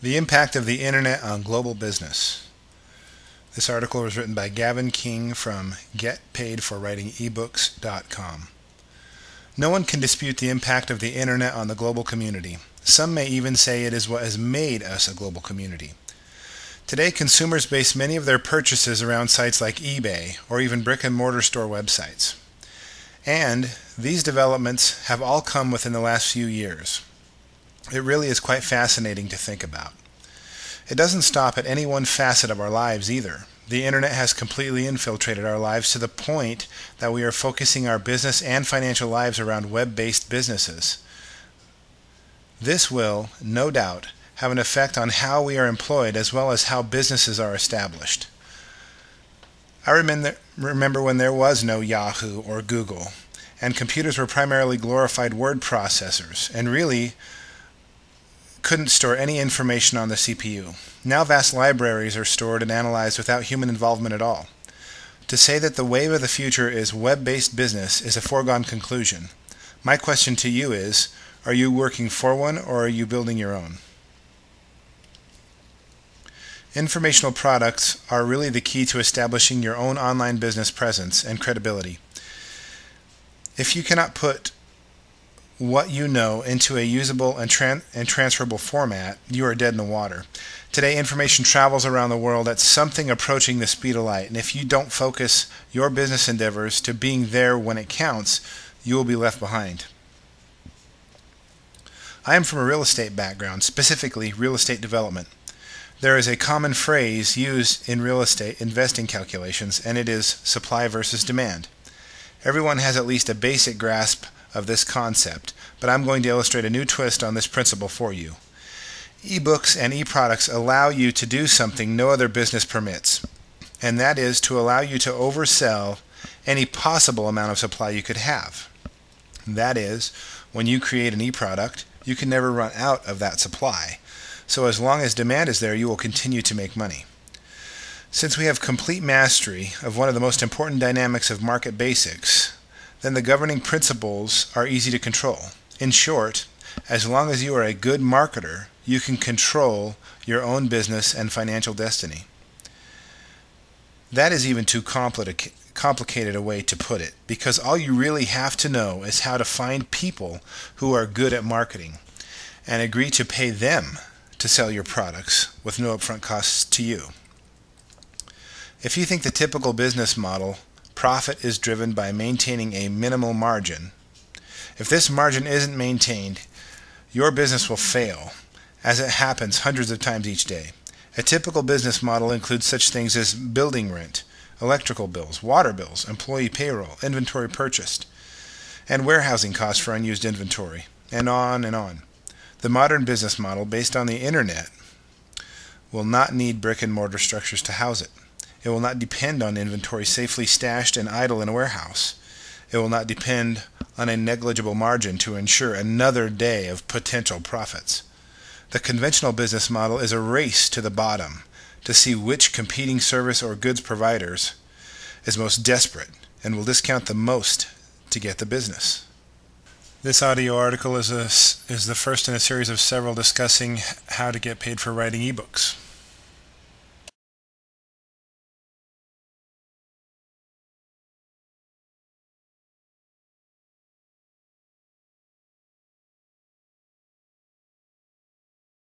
The Impact of the Internet on Global Business. This article was written by Gavin King from GetPaidForWritingEbooks.com. No one can dispute the impact of the Internet on the global community. Some may even say it is what has made us a global community. Today, consumers base many of their purchases around sites like eBay or even brick-and-mortar store websites. And these developments have all come within the last few years. It really is quite fascinating to think about. It doesn't stop at any one facet of our lives either. The Internet has completely infiltrated our lives to the point that we are focusing our business and financial lives around web-based businesses. This will, no doubt, have an effect on how we are employed as well as how businesses are established. I remember when there was no Yahoo or Google, and computers were primarily glorified word processors, and really couldn't store any information on the CPU. Now vast libraries are stored and analyzed without human involvement at all. To say that the wave of the future is web-based business is a foregone conclusion. My question to you is, are you working for one or are you building your own? Informational products are really the key to establishing your own online business presence and credibility. If you cannot put what you know into a usable and transferable format, you are dead in the water. Today, information travels around the world at something approaching the speed of light, and if you don't focus your business endeavors to being there when it counts, you will be left behind. I am from a real estate background, specifically real estate development. There is a common phrase used in real estate investing calculations, and it is supply versus demand. Everyone has at least a basic grasp of this concept, but I'm going to illustrate a new twist on this principle for you. Ebooks and e-products allow you to do something no other business permits, and that is to allow you to oversell any possible amount of supply you could have. That is, when you create an e-product, you can never run out of that supply. So as long as demand is there, you will continue to make money. Since we have complete mastery of one of the most important dynamics of market basics, then the governing principles are easy to control. In short, as long as you are a good marketer, you can control your own business and financial destiny. That is even too complicated a way to put it, because all you really have to know is how to find people who are good at marketing and agree to pay them to sell your products with no upfront costs to you. If you think the typical business model, profit is driven by maintaining a minimal margin, if this margin isn't maintained, your business will fail, as it happens hundreds of times each day. A typical business model includes such things as building rent, electrical bills, water bills, employee payroll, inventory purchased, and warehousing costs for unused inventory, and on and on. The modern business model, based on the Internet, will not need brick-and-mortar structures to house it. It will not depend on inventory safely stashed and idle in a warehouse. It will not depend on a negligible margin to ensure another day of potential profits. The conventional business model is a race to the bottom to see which competing service or goods providers is most desperate and will discount the most to get the business. This audio article is the first in a series of several discussing how to get paid for writing ebooks.